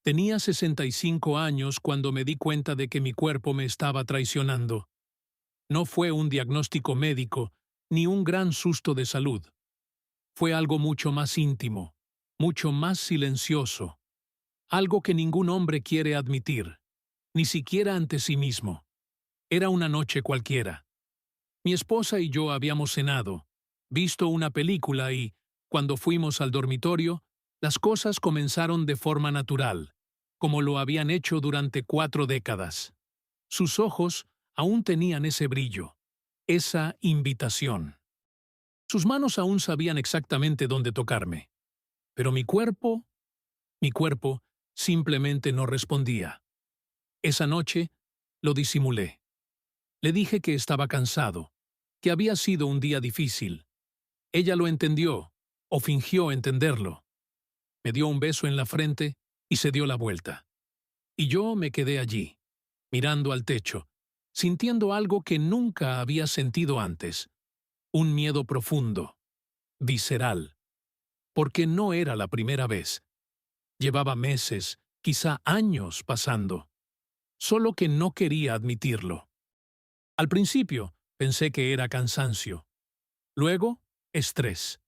Tenía 65 años cuando me di cuenta de que mi cuerpo me estaba traicionando. No fue un diagnóstico médico, ni un gran susto de salud. Fue algo mucho más íntimo, mucho más silencioso, algo que ningún hombre quiere admitir, ni siquiera ante sí mismo. Era una noche cualquiera. Mi esposa y yo habíamos cenado, visto una película y, cuando fuimos al dormitorio, las cosas comenzaron de forma natural, como lo habían hecho durante 4 décadas. Sus ojos aún tenían ese brillo, esa invitación. Sus manos aún sabían exactamente dónde tocarme. Pero mi cuerpo, simplemente no respondía. Esa noche lo disimulé. Le dije que estaba cansado, que había sido un día difícil. Ella lo entendió, o fingió entenderlo. Me dio un beso en la frente y se dio la vuelta. Y yo me quedé allí, mirando al techo, sintiendo algo que nunca había sentido antes. Un miedo profundo, visceral. Porque no era la primera vez. Llevaba meses, quizá años pasando. Solo que no quería admitirlo. Al principio pensé que era cansancio. Luego, estrés.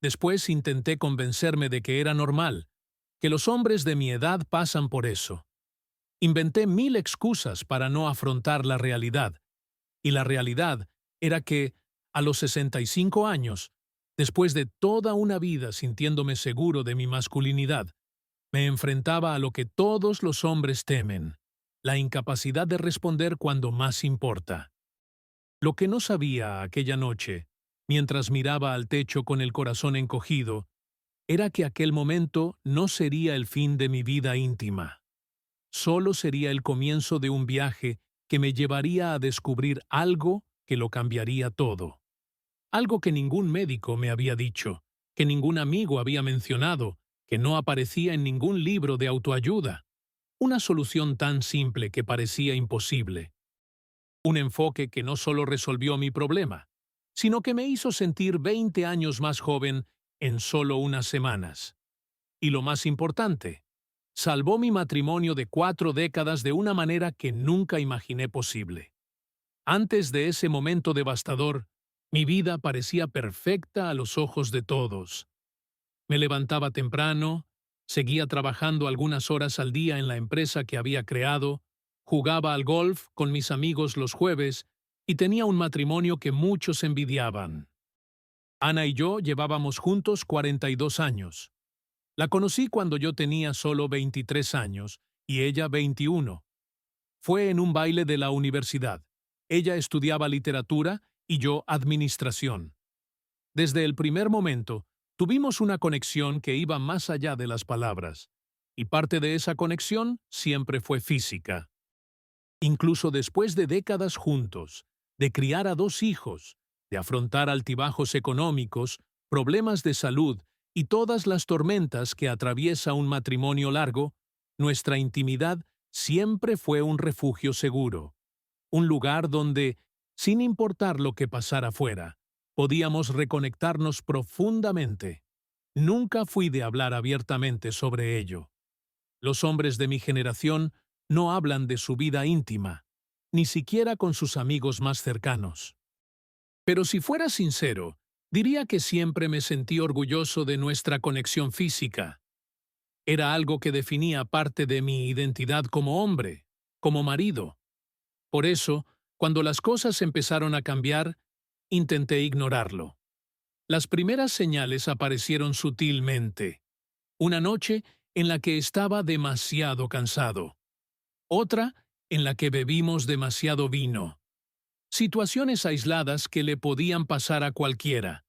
Después intenté convencerme de que era normal, que los hombres de mi edad pasan por eso. Inventé 1000 excusas para no afrontar la realidad, y la realidad era que, a los 65 años, después de toda una vida sintiéndome seguro de mi masculinidad, me enfrentaba a lo que todos los hombres temen, la incapacidad de responder cuando más importa. Lo que no sabía aquella noche, mientras miraba al techo con el corazón encogido, era que aquel momento no sería el fin de mi vida íntima. Solo sería el comienzo de un viaje que me llevaría a descubrir algo que lo cambiaría todo. Algo que ningún médico me había dicho, que ningún amigo había mencionado, que no aparecía en ningún libro de autoayuda. Una solución tan simple que parecía imposible. Un enfoque que no solo resolvió mi problema, sino que me hizo sentir 20 años más joven en solo unas semanas. Y lo más importante, salvó mi matrimonio de 4 décadas de una manera que nunca imaginé posible. Antes de ese momento devastador, mi vida parecía perfecta a los ojos de todos. Me levantaba temprano, seguía trabajando algunas horas al día en la empresa que había creado, jugaba al golf con mis amigos los jueves y tenía un matrimonio que muchos envidiaban. Ana y yo llevábamos juntos 42 años. La conocí cuando yo tenía solo 23 años y ella 21. Fue en un baile de la universidad. Ella estudiaba literatura y yo administración. Desde el primer momento, tuvimos una conexión que iba más allá de las palabras, y parte de esa conexión siempre fue física. Incluso después de décadas juntos, de criar a 2 hijos, de afrontar altibajos económicos, problemas de salud y todas las tormentas que atraviesa un matrimonio largo, nuestra intimidad siempre fue un refugio seguro, un lugar donde, sin importar lo que pasara afuera, podíamos reconectarnos profundamente. Nunca fui de hablar abiertamente sobre ello. Los hombres de mi generación no hablan de su vida íntima, ni siquiera con sus amigos más cercanos. Pero si fuera sincero, diría que siempre me sentí orgulloso de nuestra conexión física. Era algo que definía parte de mi identidad como hombre, como marido. Por eso, cuando las cosas empezaron a cambiar, intenté ignorarlo. Las primeras señales aparecieron sutilmente. Una noche en la que estaba demasiado cansado. Otra en la que bebimos demasiado vino. Situaciones aisladas que le podían pasar a cualquiera.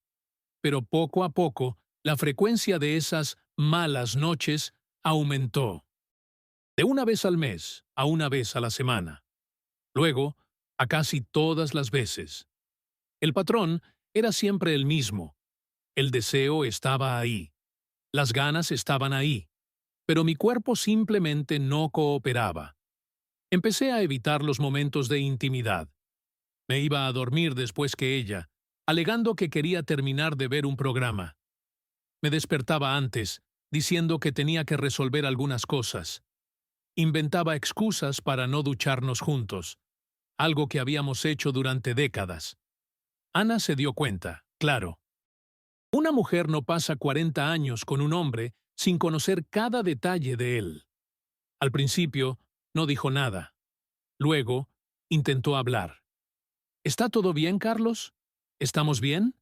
Pero poco a poco, la frecuencia de esas malas noches aumentó. De una vez al mes a una vez a la semana. Luego, a casi todas las veces. El patrón era siempre el mismo. El deseo estaba ahí. Las ganas estaban ahí. Pero mi cuerpo simplemente no cooperaba. Empecé a evitar los momentos de intimidad. Me iba a dormir después que ella, alegando que quería terminar de ver un programa. Me despertaba antes, diciendo que tenía que resolver algunas cosas. Inventaba excusas para no ducharnos juntos, algo que habíamos hecho durante décadas. Ana se dio cuenta, claro. Una mujer no pasa 40 años con un hombre sin conocer cada detalle de él. Al principio, no dijo nada. Luego, intentó hablar. ¿Está todo bien, Carlos? ¿Estamos bien?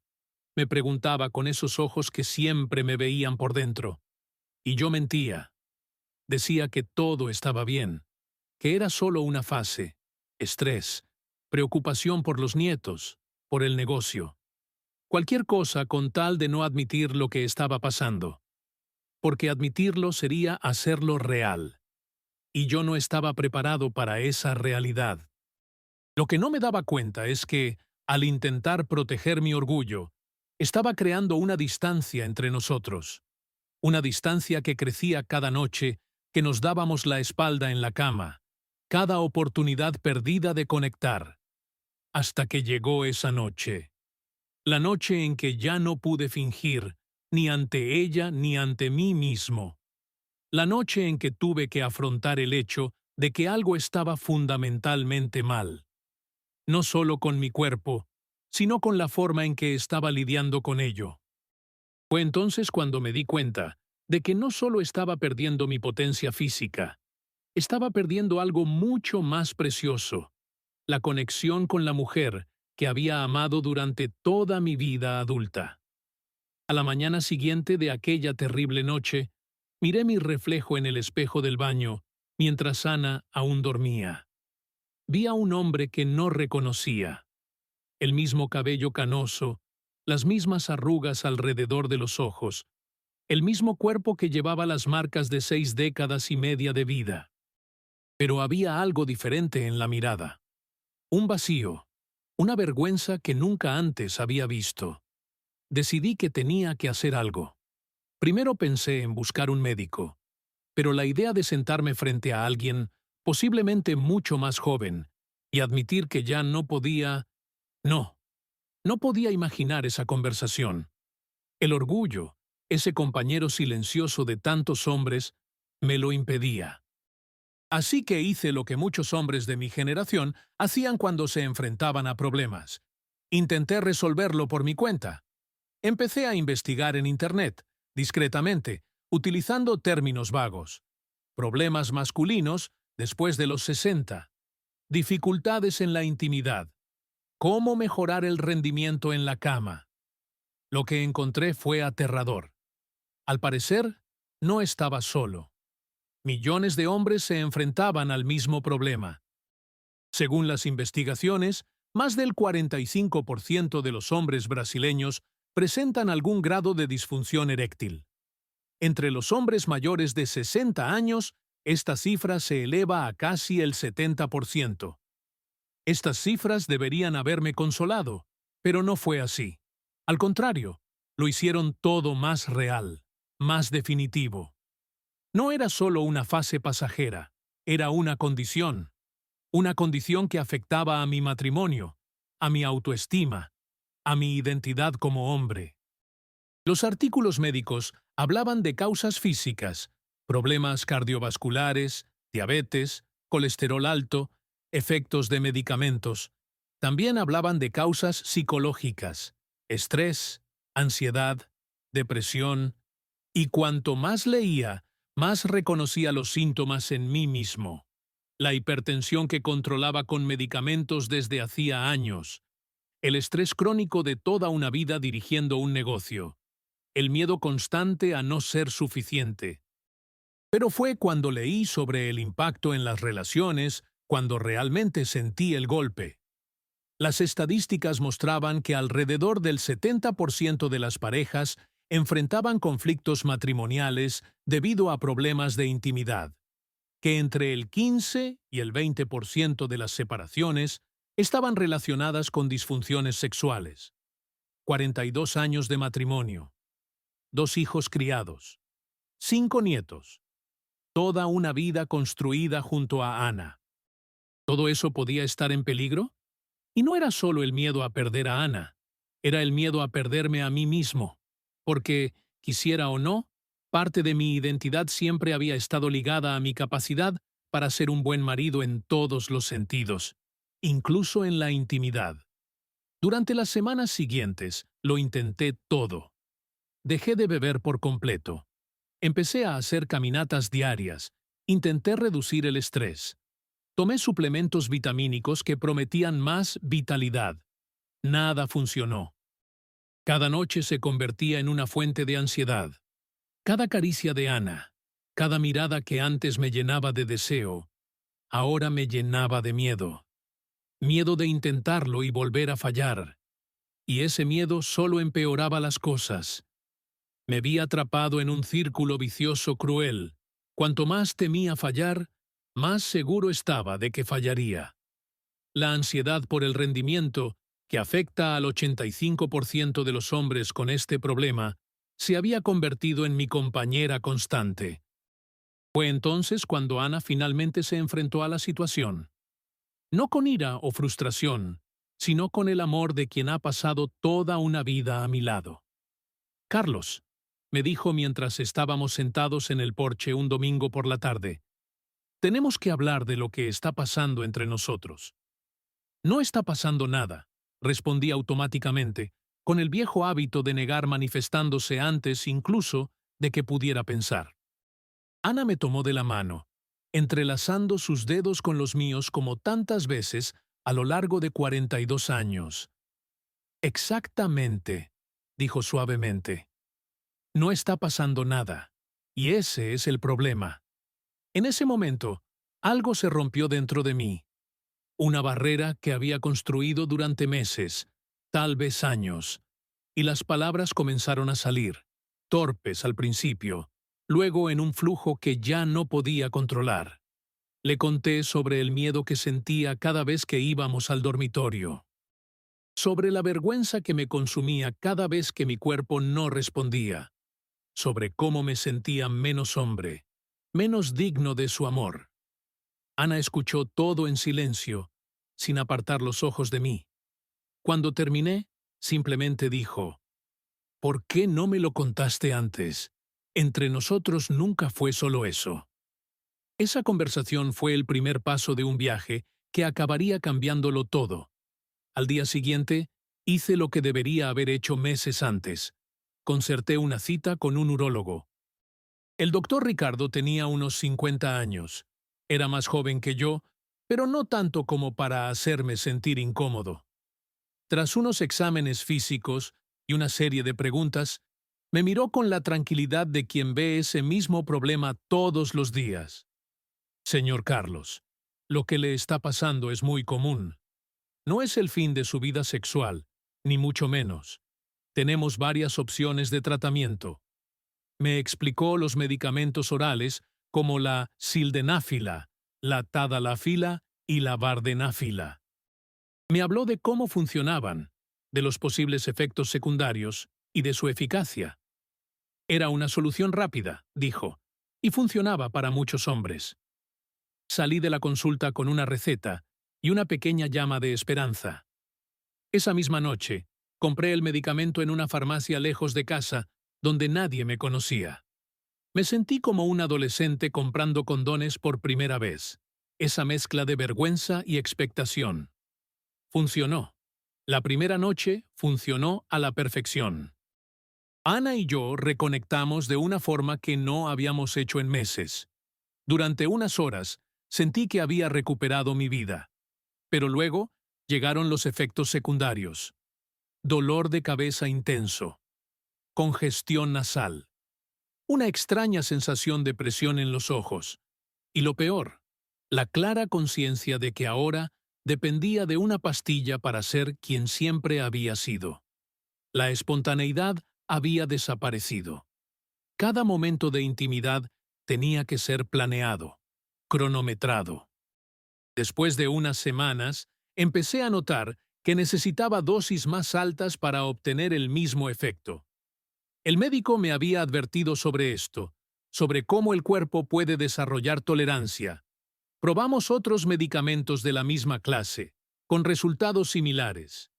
Me preguntaba con esos ojos que siempre me veían por dentro. Y yo mentía. Decía que todo estaba bien, que era solo una fase, estrés, preocupación por los nietos, por el negocio. Cualquier cosa con tal de no admitir lo que estaba pasando. Porque admitirlo sería hacerlo real. Y yo no estaba preparado para esa realidad. Lo que no me daba cuenta es que, al intentar proteger mi orgullo, estaba creando una distancia entre nosotros. Una distancia que crecía cada noche, que nos dábamos la espalda en la cama, cada oportunidad perdida de conectar. Hasta que llegó esa noche. La noche en que ya no pude fingir, ni ante ella ni ante mí mismo. La noche en que tuve que afrontar el hecho de que algo estaba fundamentalmente mal. No solo con mi cuerpo, sino con la forma en que estaba lidiando con ello. Fue entonces cuando me di cuenta de que no solo estaba perdiendo mi potencia física, estaba perdiendo algo mucho más precioso, la conexión con la mujer que había amado durante toda mi vida adulta. A la mañana siguiente de aquella terrible noche, miré mi reflejo en el espejo del baño, mientras Ana aún dormía. Vi a un hombre que no reconocía. El mismo cabello canoso, las mismas arrugas alrededor de los ojos, el mismo cuerpo que llevaba las marcas de 6 décadas y media de vida. Pero había algo diferente en la mirada. Un vacío, una vergüenza que nunca antes había visto. Decidí que tenía que hacer algo. Primero pensé en buscar un médico, pero la idea de sentarme frente a alguien, posiblemente mucho más joven, y admitir que ya no podía... No podía imaginar esa conversación. El orgullo, ese compañero silencioso de tantos hombres, me lo impedía. Así que hice lo que muchos hombres de mi generación hacían cuando se enfrentaban a problemas. Intenté resolverlo por mi cuenta. Empecé a investigar en Internet, discretamente, utilizando términos vagos. Problemas masculinos después de los 60. Dificultades en la intimidad. ¿Cómo mejorar el rendimiento en la cama? Lo que encontré fue aterrador. Al parecer, no estaba solo. Millones de hombres se enfrentaban al mismo problema. Según las investigaciones, más del 45% de los hombres brasileños presentan algún grado de disfunción eréctil. Entre los hombres mayores de 60 años, esta cifra se eleva a casi el 70%. Estas cifras deberían haberme consolado, pero no fue así. Al contrario, lo hicieron todo más real, más definitivo. No era solo una fase pasajera, era una condición que afectaba a mi matrimonio, a mi autoestima, a mi identidad como hombre. Los artículos médicos hablaban de causas físicas, problemas cardiovasculares, diabetes, colesterol alto, efectos de medicamentos. También hablaban de causas psicológicas, estrés, ansiedad, depresión, y cuanto más leía, más reconocía los síntomas en mí mismo. La hipertensión que controlaba con medicamentos desde hacía años, el estrés crónico de toda una vida dirigiendo un negocio, el miedo constante a no ser suficiente. Pero fue cuando leí sobre el impacto en las relaciones cuando realmente sentí el golpe. Las estadísticas mostraban que alrededor del 70% de las parejas enfrentaban conflictos matrimoniales debido a problemas de intimidad, que entre el 15 y el 20% de las separaciones estaban relacionadas con disfunciones sexuales. 42 años de matrimonio, 2 hijos criados, 5 nietos, toda una vida construida junto a Ana. ¿Todo eso podía estar en peligro? Y no era solo el miedo a perder a Ana, era el miedo a perderme a mí mismo, porque, quisiera o no, Parte de mi identidad siempre había estado ligada a mi capacidad para ser un buen marido en todos los sentidos, incluso en la intimidad. Durante las semanas siguientes, lo intenté todo. Dejé de beber por completo. Empecé a hacer caminatas diarias. Intenté reducir el estrés. Tomé suplementos vitamínicos que prometían más vitalidad. Nada funcionó. Cada noche se convertía en una fuente de ansiedad. Cada caricia de Ana, cada mirada que antes me llenaba de deseo, ahora me llenaba de miedo. Miedo de intentarlo y volver a fallar. Y ese miedo solo empeoraba las cosas. Me vi atrapado en un círculo vicioso cruel. Cuanto más temía fallar, más seguro estaba de que fallaría. La ansiedad por el rendimiento, que afecta al 85% de los hombres con este problema, se había convertido en mi compañera constante. Fue entonces cuando Ana finalmente se enfrentó a la situación. No con ira o frustración, sino con el amor de quien ha pasado toda una vida a mi lado. Carlos, me dijo mientras estábamos sentados en el porche un domingo por la tarde, tenemos que hablar de lo que está pasando entre nosotros. No está pasando nada, respondí automáticamente, con el viejo hábito de negar manifestándose antes incluso de que pudiera pensar. Ana me tomó de la mano, entrelazando sus dedos con los míos como tantas veces a lo largo de 42 años. Exactamente, dijo suavemente. No está pasando nada, y ese es el problema. En ese momento, algo se rompió dentro de mí. Una barrera que había construido durante meses, tal vez años, y las palabras comenzaron a salir, torpes al principio, luego en un flujo que ya no podía controlar. Le conté sobre el miedo que sentía cada vez que íbamos al dormitorio, sobre la vergüenza que me consumía cada vez que mi cuerpo no respondía, sobre cómo me sentía menos hombre, menos digno de su amor. Ana escuchó todo en silencio, sin apartar los ojos de mí. Cuando terminé, simplemente dijo, ¿por qué no me lo contaste antes? Entre nosotros nunca fue solo eso. Esa conversación fue el primer paso de un viaje que acabaría cambiándolo todo. Al día siguiente, hice lo que debería haber hecho meses antes. Concerté una cita con un urólogo. El doctor Ricardo tenía unos 50 años. Era más joven que yo, pero no tanto como para hacerme sentir incómodo. Tras unos exámenes físicos y una serie de preguntas, me miró con la tranquilidad de quien ve ese mismo problema todos los días. Señor Carlos, lo que le está pasando es muy común. No es el fin de su vida sexual, ni mucho menos. Tenemos varias opciones de tratamiento. Me explicó los medicamentos orales como la sildenafila, la tadalafila y la vardenafila. Me habló de cómo funcionaban, de los posibles efectos secundarios y de su eficacia. Era una solución rápida, dijo, y funcionaba para muchos hombres. Salí de la consulta con una receta y una pequeña llama de esperanza. Esa misma noche, compré el medicamento en una farmacia lejos de casa, donde nadie me conocía. Me sentí como un adolescente comprando condones por primera vez. Esa mezcla de vergüenza y expectación. Funcionó. La primera noche funcionó a la perfección. Ana y yo reconectamos de una forma que no habíamos hecho en meses. Durante unas horas, sentí que había recuperado mi vida. Pero luego llegaron los efectos secundarios. Dolor de cabeza intenso. Congestión nasal. Una extraña sensación de presión en los ojos. Y lo peor, la clara conciencia de que ahora dependía de una pastilla para ser quien siempre había sido. La espontaneidad había desaparecido. Cada momento de intimidad tenía que ser planeado, cronometrado. Después de unas semanas, empecé a notar que necesitaba dosis más altas para obtener el mismo efecto. El médico me había advertido sobre esto, sobre cómo el cuerpo puede desarrollar tolerancia. Probamos otros medicamentos de la misma clase, con resultados similares.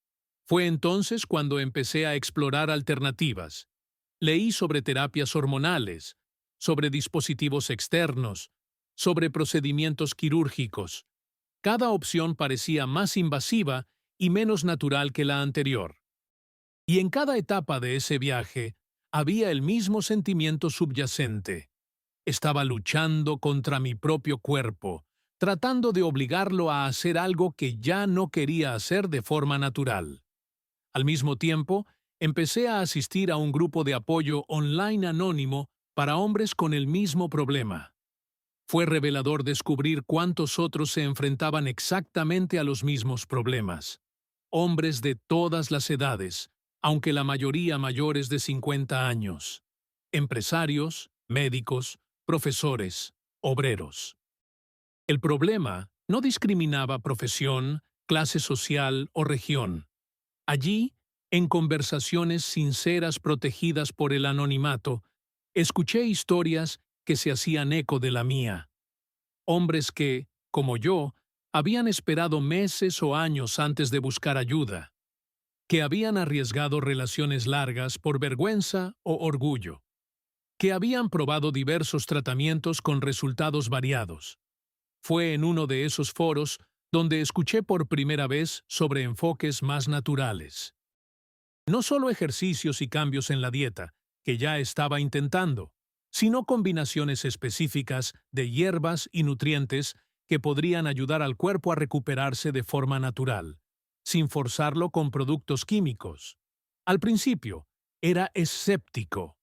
Fue entonces cuando empecé a explorar alternativas. Leí sobre terapias hormonales, sobre dispositivos externos, sobre procedimientos quirúrgicos. Cada opción parecía más invasiva y menos natural que la anterior. Y en cada etapa de ese viaje había el mismo sentimiento subyacente. Estaba luchando contra mi propio cuerpo, tratando de obligarlo a hacer algo que ya no quería hacer de forma natural. Al mismo tiempo, empecé a asistir a un grupo de apoyo online anónimo para hombres con el mismo problema. Fue revelador descubrir cuántos otros se enfrentaban exactamente a los mismos problemas. Hombres de todas las edades, aunque la mayoría mayores de 50 años. Empresarios, médicos, profesores, obreros. El problema no discriminaba profesión, clase social o región. Allí, en conversaciones sinceras protegidas por el anonimato, escuché historias que se hacían eco de la mía. Hombres que, como yo, habían esperado meses o años antes de buscar ayuda, que habían arriesgado relaciones largas por vergüenza o orgullo, que habían probado diversos tratamientos con resultados variados. Fue en uno de esos foros donde escuché por primera vez sobre enfoques más naturales. No solo ejercicios y cambios en la dieta, que ya estaba intentando, sino combinaciones específicas de hierbas y nutrientes que podrían ayudar al cuerpo a recuperarse de forma natural, sin forzarlo con productos químicos. Al principio, era escéptico.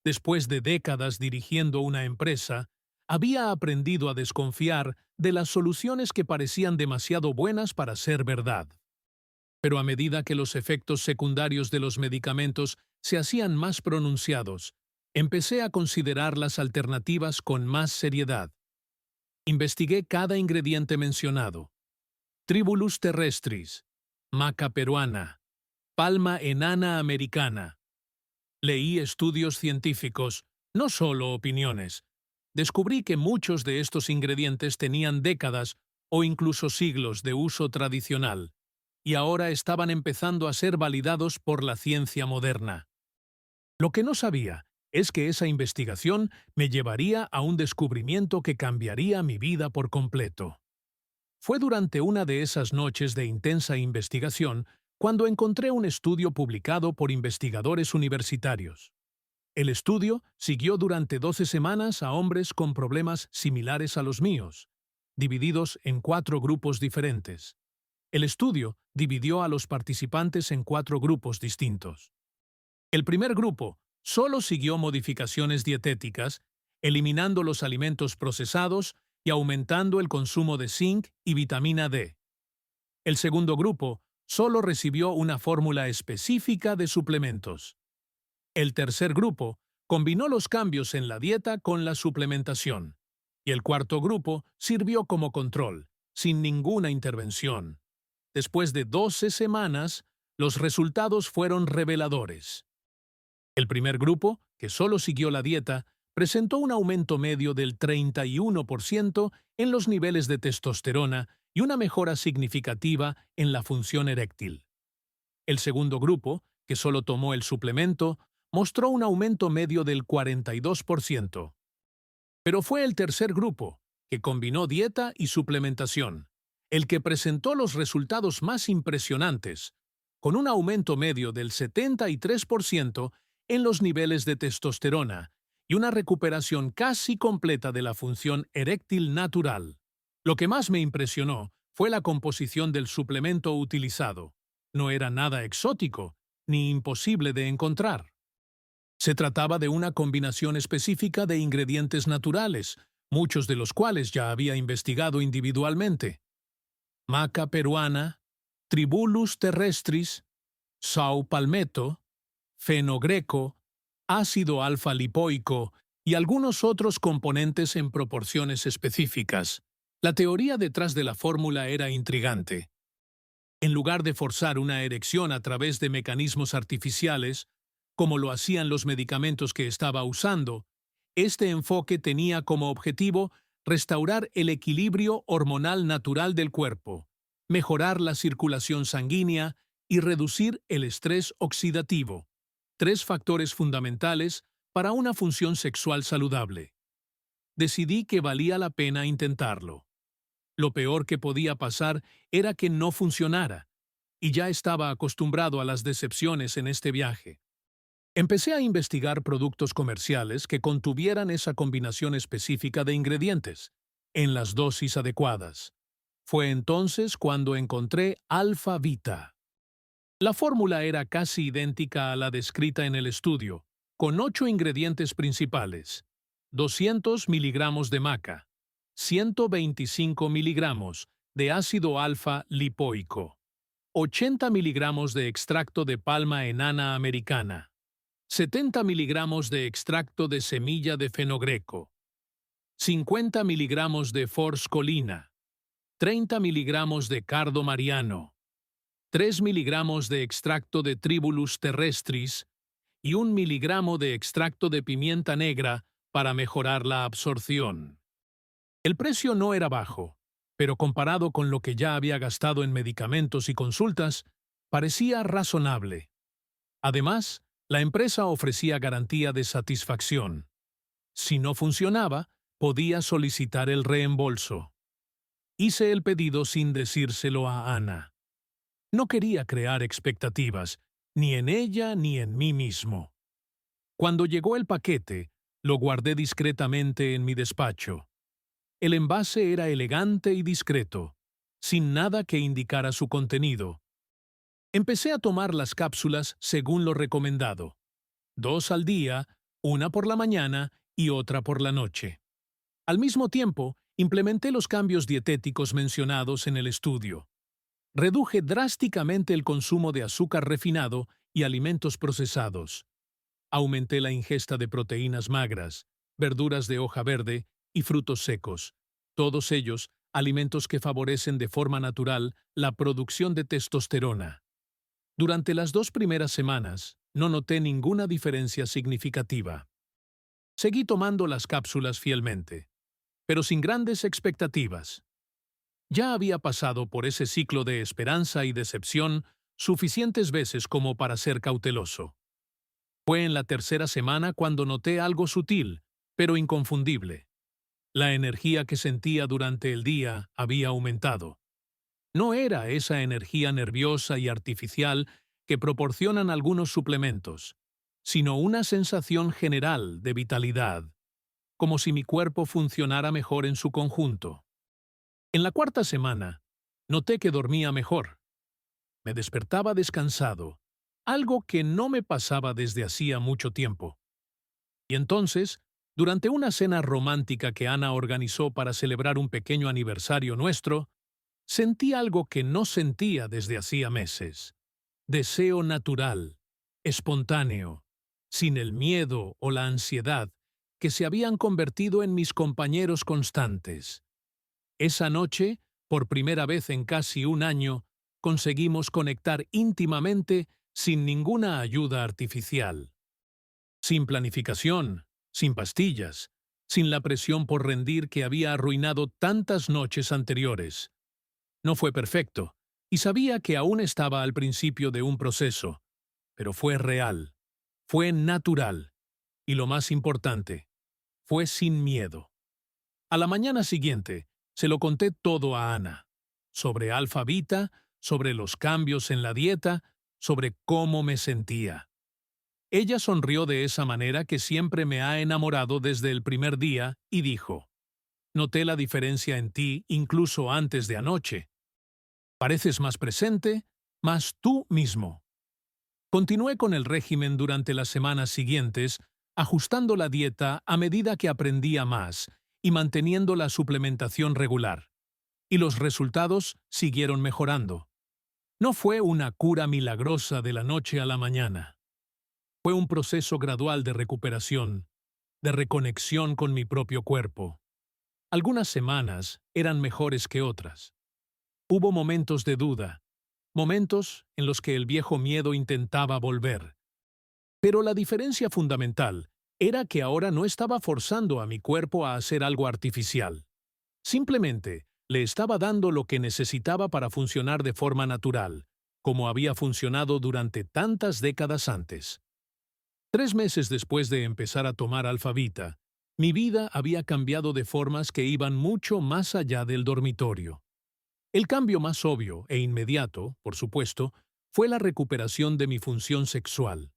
Después de décadas dirigiendo una empresa, había aprendido a desconfiar de las soluciones que parecían demasiado buenas para ser verdad. Pero a medida que los efectos secundarios de los medicamentos se hacían más pronunciados, empecé a considerar las alternativas con más seriedad. Investigué cada ingrediente mencionado: Tribulus terrestris, maca peruana, palma enana americana. Leí estudios científicos, no solo opiniones. Descubrí que muchos de estos ingredientes tenían décadas o incluso siglos de uso tradicional, y ahora estaban empezando a ser validados por la ciencia moderna. Lo que no sabía es que esa investigación me llevaría a un descubrimiento que cambiaría mi vida por completo. Fue durante una de esas noches de intensa investigación cuando encontré un estudio publicado por investigadores universitarios. El estudio siguió durante 12 semanas a hombres con problemas similares a los míos, divididos en 4 grupos diferentes. El estudio dividió a los participantes en 4 grupos distintos. El primer grupo solo siguió modificaciones dietéticas, eliminando los alimentos procesados y aumentando el consumo de zinc y vitamina D. El segundo grupo solo recibió una fórmula específica de suplementos. El tercer grupo combinó los cambios en la dieta con la suplementación. Y el cuarto grupo sirvió como control, sin ninguna intervención. Después de 12 semanas, los resultados fueron reveladores. El primer grupo, que solo siguió la dieta, presentó un aumento medio del 31% en los niveles de testosterona y una mejora significativa en la función eréctil. El segundo grupo, que solo tomó el suplemento, mostró un aumento medio del 42%. Pero fue el tercer grupo, que combinó dieta y suplementación, el que presentó los resultados más impresionantes, con un aumento medio del 73% en los niveles de testosterona y una recuperación casi completa de la función eréctil natural. Lo que más me impresionó fue la composición del suplemento utilizado. No era nada exótico, ni imposible de encontrar. Se trataba de una combinación específica de ingredientes naturales, muchos de los cuales ya había investigado individualmente. Maca peruana, Tribulus terrestris, Sao palmetto, fenogreco, ácido alfa-lipoico y algunos otros componentes en proporciones específicas. La teoría detrás de la fórmula era intrigante. En lugar de forzar una erección a través de mecanismos artificiales, como lo hacían los medicamentos que estaba usando, este enfoque tenía como objetivo restaurar el equilibrio hormonal natural del cuerpo, mejorar la circulación sanguínea y reducir el estrés oxidativo, 3 factores fundamentales para una función sexual saludable. Decidí que valía la pena intentarlo. Lo peor que podía pasar era que no funcionara, y ya estaba acostumbrado a las decepciones en este viaje. Empecé a investigar productos comerciales que contuvieran esa combinación específica de ingredientes, en las dosis adecuadas. Fue entonces cuando encontré Alpha Vita. La fórmula era casi idéntica a la descrita en el estudio, con 8 ingredientes principales: 200 miligramos de maca, 125 miligramos de ácido alfa lipoico, 80 miligramos de extracto de palma enana americana, 70 miligramos de extracto de semilla de fenogreco, 50 miligramos de forscolina, 30 miligramos de cardo mariano, 3 miligramos de extracto de Tribulus terrestris y 1 miligramo de extracto de pimienta negra para mejorar la absorción. El precio no era bajo, pero comparado con lo que ya había gastado en medicamentos y consultas, parecía razonable. Además, la empresa ofrecía garantía de satisfacción. Si no funcionaba, podía solicitar el reembolso. Hice el pedido sin decírselo a Ana. No quería crear expectativas, ni en ella ni en mí mismo. Cuando llegó el paquete, lo guardé discretamente en mi despacho. El envase era elegante y discreto, sin nada que indicara su contenido. Empecé a tomar las cápsulas según lo recomendado: 2 al día, una por la mañana y otra por la noche. Al mismo tiempo, implementé los cambios dietéticos mencionados en el estudio. Reduje drásticamente el consumo de azúcar refinado y alimentos procesados. Aumenté la ingesta de proteínas magras, verduras de hoja verde y frutos secos, todos ellos alimentos que favorecen de forma natural la producción de testosterona. Durante las 2 primeras semanas, no noté ninguna diferencia significativa. Seguí tomando las cápsulas fielmente, pero sin grandes expectativas. Ya había pasado por ese ciclo de esperanza y decepción suficientes veces como para ser cauteloso. Fue en la 3ª semana cuando noté algo sutil, pero inconfundible. La energía que sentía durante el día había aumentado. No era esa energía nerviosa y artificial que proporcionan algunos suplementos, sino una sensación general de vitalidad, como si mi cuerpo funcionara mejor en su conjunto. En la 4ª semana, noté que dormía mejor. Me despertaba descansado, algo que no me pasaba desde hacía mucho tiempo. Y entonces, durante una cena romántica que Ana organizó para celebrar un pequeño aniversario nuestro, sentí algo que no sentía desde hacía meses. Deseo natural, espontáneo, sin el miedo o la ansiedad que se habían convertido en mis compañeros constantes. Esa noche, por primera vez en casi un año, conseguimos conectar íntimamente sin ninguna ayuda artificial. Sin planificación, sin pastillas, sin la presión por rendir que había arruinado tantas noches anteriores. No fue perfecto, y sabía que aún estaba al principio de un proceso, pero fue real, fue natural, y lo más importante, fue sin miedo. A la mañana siguiente, se lo conté todo a Ana, sobre Alpha Vita, sobre los cambios en la dieta, sobre cómo me sentía. Ella sonrió de esa manera que siempre me ha enamorado desde el primer día y dijo: «Noté la diferencia en ti incluso antes de anoche. Pareces más presente, más tú mismo». Continué con el régimen durante las semanas siguientes, ajustando la dieta a medida que aprendía más y manteniendo la suplementación regular. Y los resultados siguieron mejorando. No fue una cura milagrosa de la noche a la mañana. Fue un proceso gradual de recuperación, de reconexión con mi propio cuerpo. Algunas semanas eran mejores que otras. Hubo momentos de duda, momentos en los que el viejo miedo intentaba volver. Pero la diferencia fundamental era que ahora no estaba forzando a mi cuerpo a hacer algo artificial. Simplemente le estaba dando lo que necesitaba para funcionar de forma natural, como había funcionado durante tantas décadas antes. 3 meses después de empezar a tomar Alfavita, mi vida había cambiado de formas que iban mucho más allá del dormitorio. El cambio más obvio e inmediato, por supuesto, fue la recuperación de mi función sexual.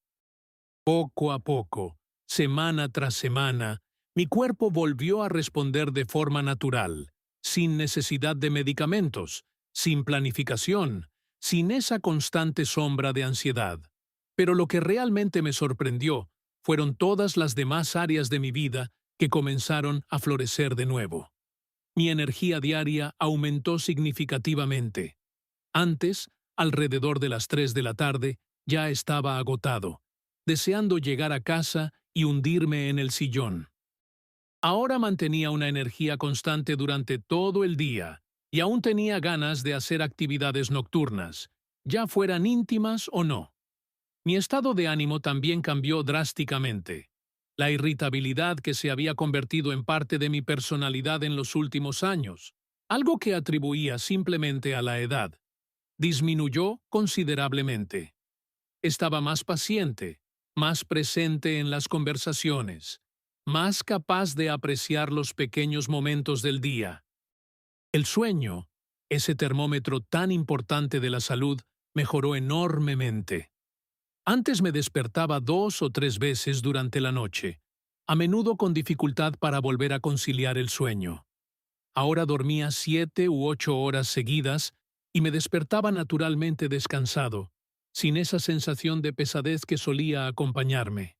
Poco a poco, semana tras semana, mi cuerpo volvió a responder de forma natural, sin necesidad de medicamentos, sin planificación, sin esa constante sombra de ansiedad. Pero lo que realmente me sorprendió fueron todas las demás áreas de mi vida que comenzaron a florecer de nuevo. Mi energía diaria aumentó significativamente. Antes, alrededor de las 3 de la tarde, ya estaba agotado, deseando llegar a casa y hundirme en el sillón. Ahora mantenía una energía constante durante todo el día y aún tenía ganas de hacer actividades nocturnas, ya fueran íntimas o no. Mi estado de ánimo también cambió drásticamente. La irritabilidad que se había convertido en parte de mi personalidad en los últimos años, algo que atribuía simplemente a la edad, disminuyó considerablemente. Estaba más paciente, más presente en las conversaciones, más capaz de apreciar los pequeños momentos del día. El sueño, ese termómetro tan importante de la salud, mejoró enormemente. Antes me despertaba 2 o 3 veces durante la noche, a menudo con dificultad para volver a conciliar el sueño. Ahora dormía 7 u 8 horas seguidas y me despertaba naturalmente descansado, sin esa sensación de pesadez que solía acompañarme.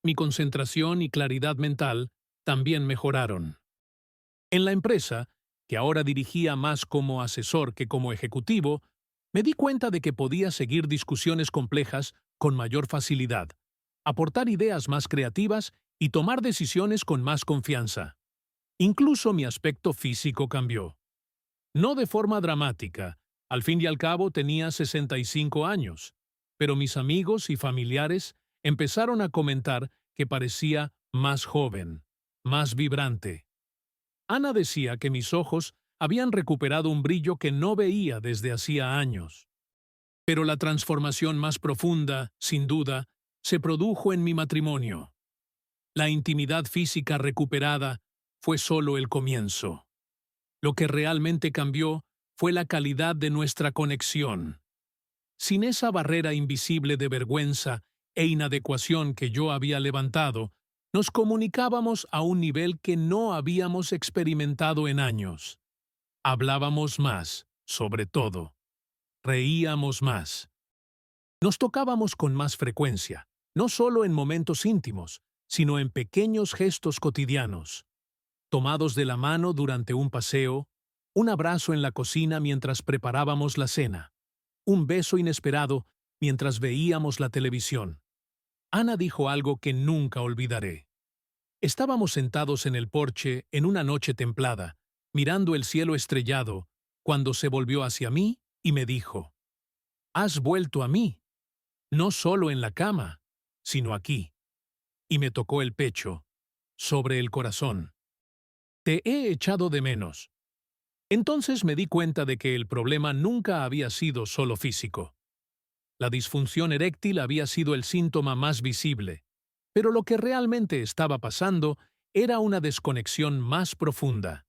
Mi concentración y claridad mental también mejoraron. En la empresa, que ahora dirigía más como asesor que como ejecutivo, me di cuenta de que podía seguir discusiones complejas con mayor facilidad, aportar ideas más creativas y tomar decisiones con más confianza. Incluso mi aspecto físico cambió. No de forma dramática, al fin y al cabo tenía 65 años, pero mis amigos y familiares empezaron a comentar que parecía más joven, más vibrante. Ana decía que mis ojos habían recuperado un brillo que no veía desde hacía años. Pero la transformación más profunda, sin duda, se produjo en mi matrimonio. La intimidad física recuperada fue solo el comienzo. Lo que realmente cambió fue la calidad de nuestra conexión. Sin esa barrera invisible de vergüenza e inadecuación que yo había levantado, nos comunicábamos a un nivel que no habíamos experimentado en años. Hablábamos más, sobre todo. Reíamos más. Nos tocábamos con más frecuencia, no solo en momentos íntimos, sino en pequeños gestos cotidianos. Tomados de la mano durante un paseo, un abrazo en la cocina mientras preparábamos la cena, un beso inesperado mientras veíamos la televisión. Ana dijo algo que nunca olvidaré. Estábamos sentados en el porche en una noche templada, mirando el cielo estrellado, cuando se volvió hacia mí y me dijo: «Has vuelto a mí, no solo en la cama, sino aquí». Y me tocó el pecho, sobre el corazón. «Te he echado de menos». Entonces me di cuenta de que el problema nunca había sido solo físico. La disfunción eréctil había sido el síntoma más visible, pero lo que realmente estaba pasando era una desconexión más profunda.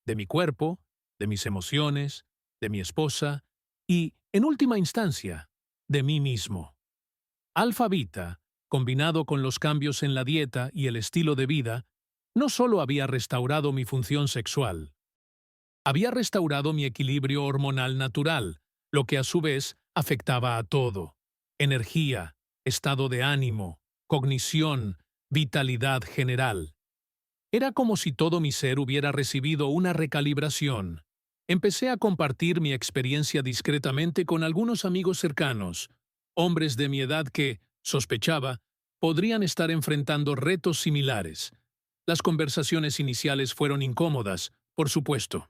De mi cuerpo, de mis emociones, de mi esposa y, en última instancia, de mí mismo. Alfavita, combinado con los cambios en la dieta y el estilo de vida, no solo había restaurado mi función sexual, había restaurado mi equilibrio hormonal natural, lo que a su vez afectaba a todo: energía, estado de ánimo, cognición, vitalidad general. Era como si todo mi ser hubiera recibido una recalibración. Empecé a compartir mi experiencia discretamente con algunos amigos cercanos, hombres de mi edad que, sospechaba, podrían estar enfrentando retos similares. Las conversaciones iniciales fueron incómodas, por supuesto.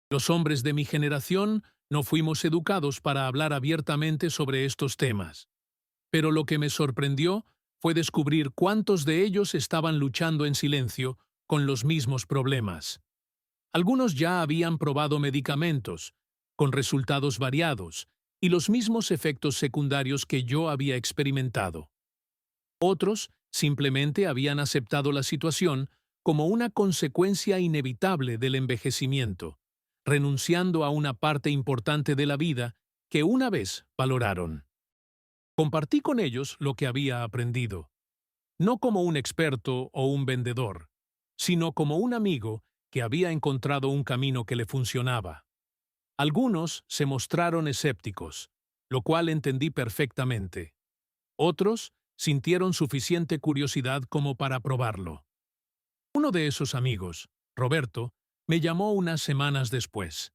Los hombres de mi generación no fuimos educados para hablar abiertamente sobre estos temas. Pero lo que me sorprendió fue descubrir cuántos de ellos estaban luchando en silencio con los mismos problemas. Algunos ya habían probado medicamentos, con resultados variados, y los mismos efectos secundarios que yo había experimentado. Otros simplemente habían aceptado la situación como una consecuencia inevitable del envejecimiento, renunciando a una parte importante de la vida que una vez valoraron. Compartí con ellos lo que había aprendido, no como un experto o un vendedor, sino como un amigo que había encontrado un camino que le funcionaba. Algunos se mostraron escépticos, lo cual entendí perfectamente. Otros sintieron suficiente curiosidad como para probarlo. Uno de esos amigos, Roberto, me llamó unas semanas después.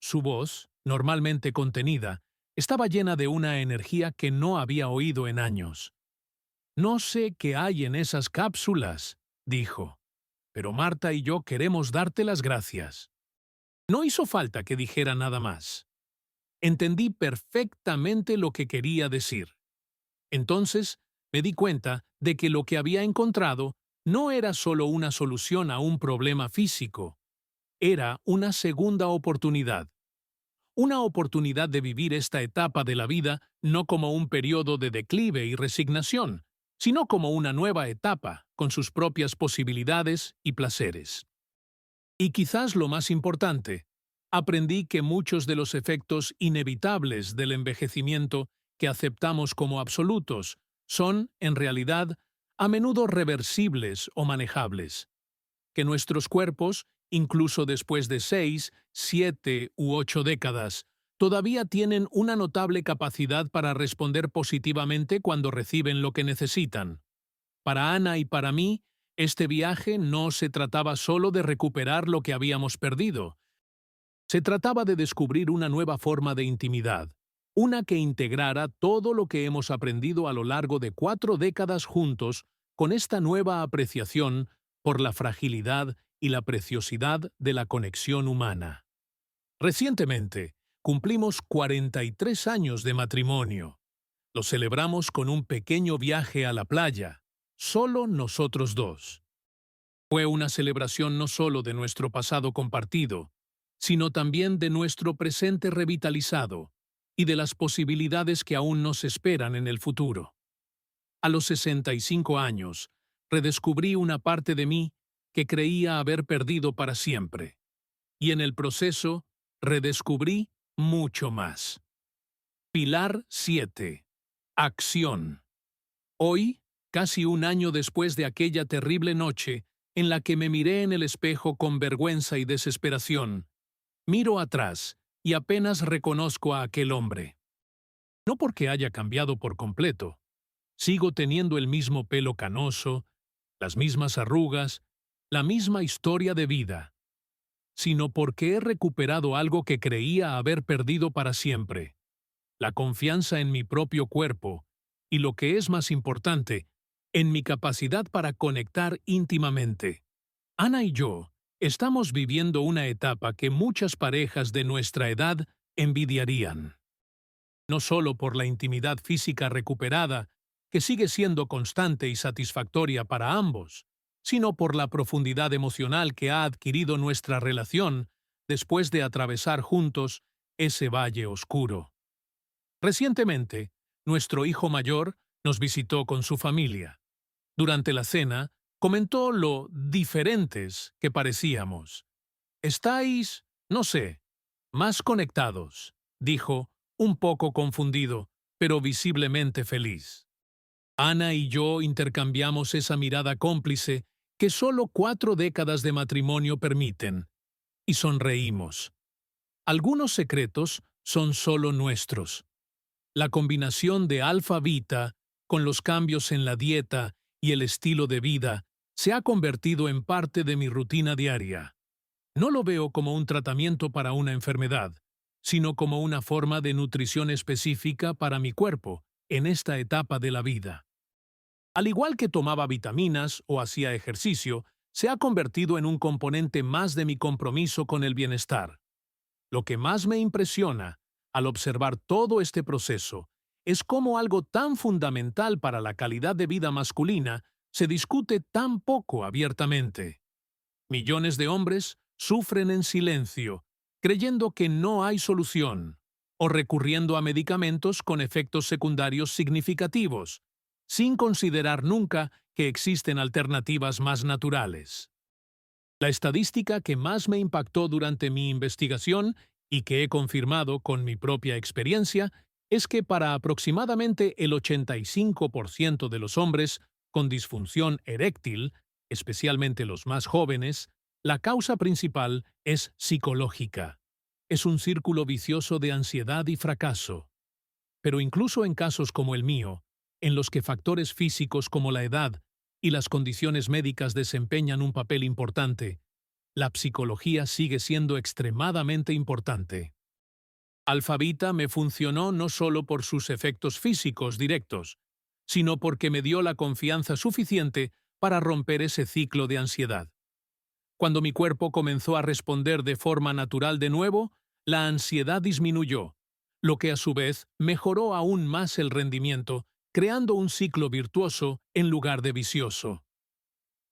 Su voz, normalmente contenida, estaba llena de una energía que no había oído en años. «No sé qué hay en esas cápsulas», dijo, «pero Marta y yo queremos darte las gracias». No hizo falta que dijera nada más. Entendí perfectamente lo que quería decir. Entonces, me di cuenta de que lo que había encontrado no era solo una solución a un problema físico, era una segunda oportunidad. Una oportunidad de vivir esta etapa de la vida no como un periodo de declive y resignación, sino como una nueva etapa, con sus propias posibilidades y placeres. Y quizás lo más importante, aprendí que muchos de los efectos inevitables del envejecimiento que aceptamos como absolutos son, en realidad, a menudo reversibles o manejables. Que nuestros cuerpos, incluso después de 6, 7 u 8 décadas, todavía tienen una notable capacidad para responder positivamente cuando reciben lo que necesitan. Para Ana y para mí, este viaje no se trataba solo de recuperar lo que habíamos perdido. Se trataba de descubrir una nueva forma de intimidad, una que integrara todo lo que hemos aprendido a lo largo de 4 décadas juntos con esta nueva apreciación por la fragilidad y la preciosidad de la conexión humana. Recientemente, cumplimos 43 años de matrimonio. Lo celebramos con un pequeño viaje a la playa, solo nosotros dos. Fue una celebración no solo de nuestro pasado compartido, sino también de nuestro presente revitalizado y de las posibilidades que aún nos esperan en el futuro. A los 65 años, redescubrí una parte de mí que creía haber perdido para siempre, y en el proceso redescubrí mucho más. Pilar 7. Acción. Hoy, casi un año después de aquella terrible noche en la que me miré en el espejo con vergüenza y desesperación, miro atrás y apenas reconozco a aquel hombre. No porque haya cambiado por completo. Sigo teniendo el mismo pelo canoso, las mismas arrugas, la misma historia de vida, sino porque he recuperado algo que creía haber perdido para siempre: la confianza en mi propio cuerpo y, lo que es más importante, en mi capacidad para conectar íntimamente. Ana y yo estamos viviendo una etapa que muchas parejas de nuestra edad envidiarían. No solo por la intimidad física recuperada, que sigue siendo constante y satisfactoria para ambos, sino por la profundidad emocional que ha adquirido nuestra relación después de atravesar juntos ese valle oscuro. Recientemente, nuestro hijo mayor nos visitó con su familia. Durante la cena, comentó lo diferentes que parecíamos. «Estáis, no sé, más conectados», dijo, un poco confundido, pero visiblemente feliz. Ana y yo intercambiamos esa mirada cómplice que solo 4 décadas de matrimonio permiten, y sonreímos. Algunos secretos son solo nuestros. La combinación de alfa-beta con los cambios en la dieta y el estilo de vida se ha convertido en parte de mi rutina diaria. No lo veo como un tratamiento para una enfermedad, sino como una forma de nutrición específica para mi cuerpo en esta etapa de la vida. Al igual que tomaba vitaminas o hacía ejercicio, se ha convertido en un componente más de mi compromiso con el bienestar. Lo que más me impresiona al observar todo este proceso es cómo algo tan fundamental para la calidad de vida masculina se discute tan poco abiertamente. Millones de hombres sufren en silencio, creyendo que no hay solución, o recurriendo a medicamentos con efectos secundarios significativos, sin considerar nunca que existen alternativas más naturales. La estadística que más me impactó durante mi investigación y que he confirmado con mi propia experiencia es que para aproximadamente el 85% de los hombres con disfunción eréctil, especialmente los más jóvenes, la causa principal es psicológica. Es un círculo vicioso de ansiedad y fracaso. Pero incluso en casos como el mío, en los que factores físicos como la edad y las condiciones médicas desempeñan un papel importante, la psicología sigue siendo extremadamente importante. Alfavita me funcionó no solo por sus efectos físicos directos, sino porque me dio la confianza suficiente para romper ese ciclo de ansiedad. Cuando mi cuerpo comenzó a responder de forma natural de nuevo, la ansiedad disminuyó, lo que a su vez mejoró aún más el rendimiento, creando un ciclo virtuoso en lugar de vicioso.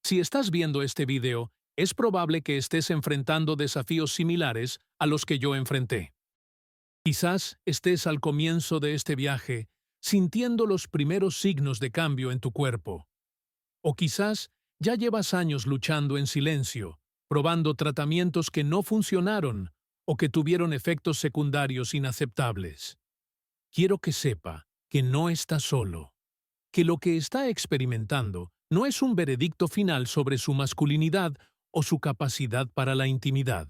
Si estás viendo este video, es probable que estés enfrentando desafíos similares a los que yo enfrenté. Quizás estés al comienzo de este viaje, sintiendo los primeros signos de cambio en tu cuerpo. O quizás ya llevas años luchando en silencio, probando tratamientos que no funcionaron o que tuvieron efectos secundarios inaceptables. Quiero que sepa que no está solo, que lo que está experimentando no es un veredicto final sobre su masculinidad o su capacidad para la intimidad.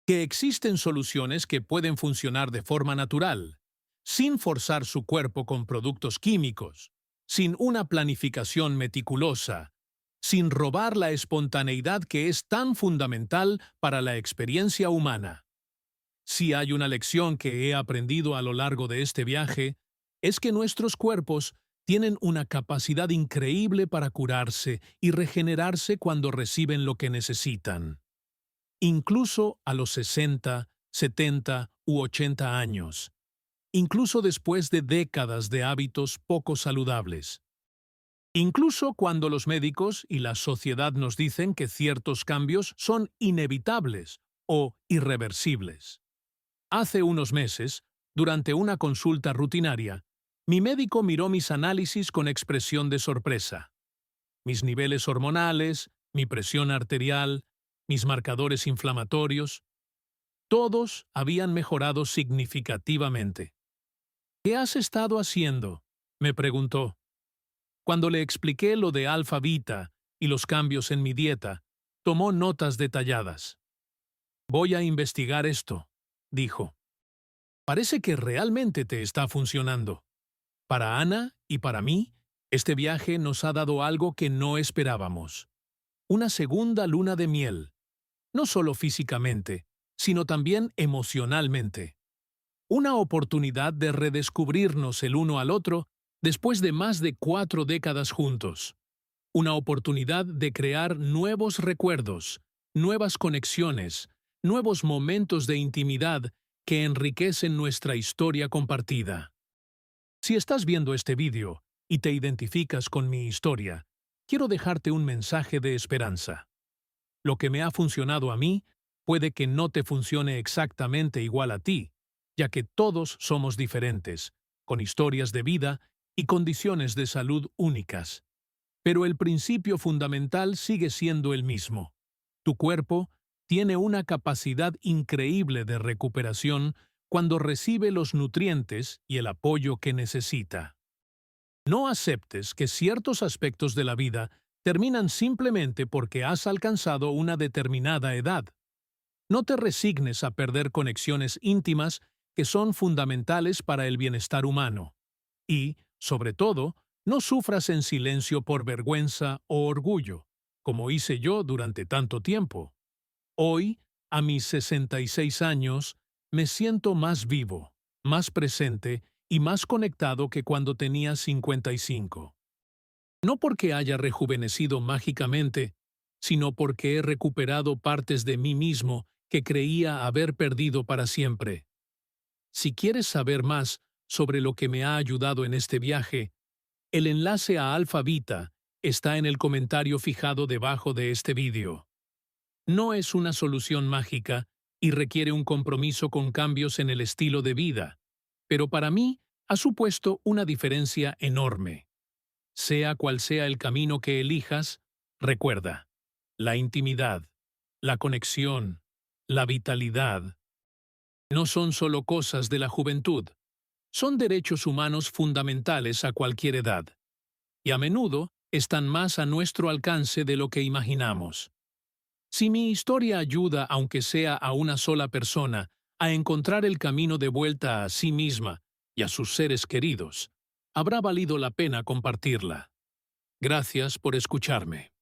Que existen soluciones que pueden funcionar de forma natural, sin forzar su cuerpo con productos químicos, sin una planificación meticulosa, sin robar la espontaneidad que es tan fundamental para la experiencia humana. Si hay una lección que he aprendido a lo largo de este viaje, es que nuestros cuerpos tienen una capacidad increíble para curarse y regenerarse cuando reciben lo que necesitan. Incluso a los 60, 70 u 80 años. Incluso después de décadas de hábitos poco saludables. Incluso cuando los médicos y la sociedad nos dicen que ciertos cambios son inevitables o irreversibles. Hace unos meses, durante una consulta rutinaria, mi médico miró mis análisis con expresión de sorpresa. Mis niveles hormonales, mi presión arterial, mis marcadores inflamatorios, todos habían mejorado significativamente. ¿Qué has estado haciendo?, me preguntó. Cuando le expliqué lo de Alfavita y los cambios en mi dieta, tomó notas detalladas. Voy a investigar esto, dijo. Parece que realmente te está funcionando. Para Ana y para mí, este viaje nos ha dado algo que no esperábamos. Una segunda luna de miel. No solo físicamente, sino también emocionalmente. Una oportunidad de redescubrirnos el uno al otro después de más de 4 décadas juntos. Una oportunidad de crear nuevos recuerdos, nuevas conexiones, nuevos momentos de intimidad que enriquecen nuestra historia compartida. Si estás viendo este vídeo y te identificas con mi historia, quiero dejarte un mensaje de esperanza. Lo que me ha funcionado a mí puede que no te funcione exactamente igual a ti, ya que todos somos diferentes, con historias de vida y condiciones de salud únicas. Pero el principio fundamental sigue siendo el mismo. Tu cuerpo tiene una capacidad increíble de recuperación cuando recibe los nutrientes y el apoyo que necesita. No aceptes que ciertos aspectos de la vida terminan simplemente porque has alcanzado una determinada edad. No te resignes a perder conexiones íntimas que son fundamentales para el bienestar humano. Y, sobre todo, no sufras en silencio por vergüenza o orgullo, como hice yo durante tanto tiempo. Hoy, a mis 66 años, me siento más vivo, más presente y más conectado que cuando tenía 55. No porque haya rejuvenecido mágicamente, sino porque he recuperado partes de mí mismo que creía haber perdido para siempre. Si quieres saber más sobre lo que me ha ayudado en este viaje, el enlace a Alfavita está en el comentario fijado debajo de este vídeo. No es una solución mágica y requiere un compromiso con cambios en el estilo de vida, pero para mí ha supuesto una diferencia enorme. Sea cual sea el camino que elijas, recuerda, la intimidad, la conexión, la vitalidad, no son solo cosas de la juventud, son derechos humanos fundamentales a cualquier edad, y a menudo están más a nuestro alcance de lo que imaginamos. Si mi historia ayuda, aunque sea a una sola persona, a encontrar el camino de vuelta a sí misma y a sus seres queridos, habrá valido la pena compartirla. Gracias por escucharme.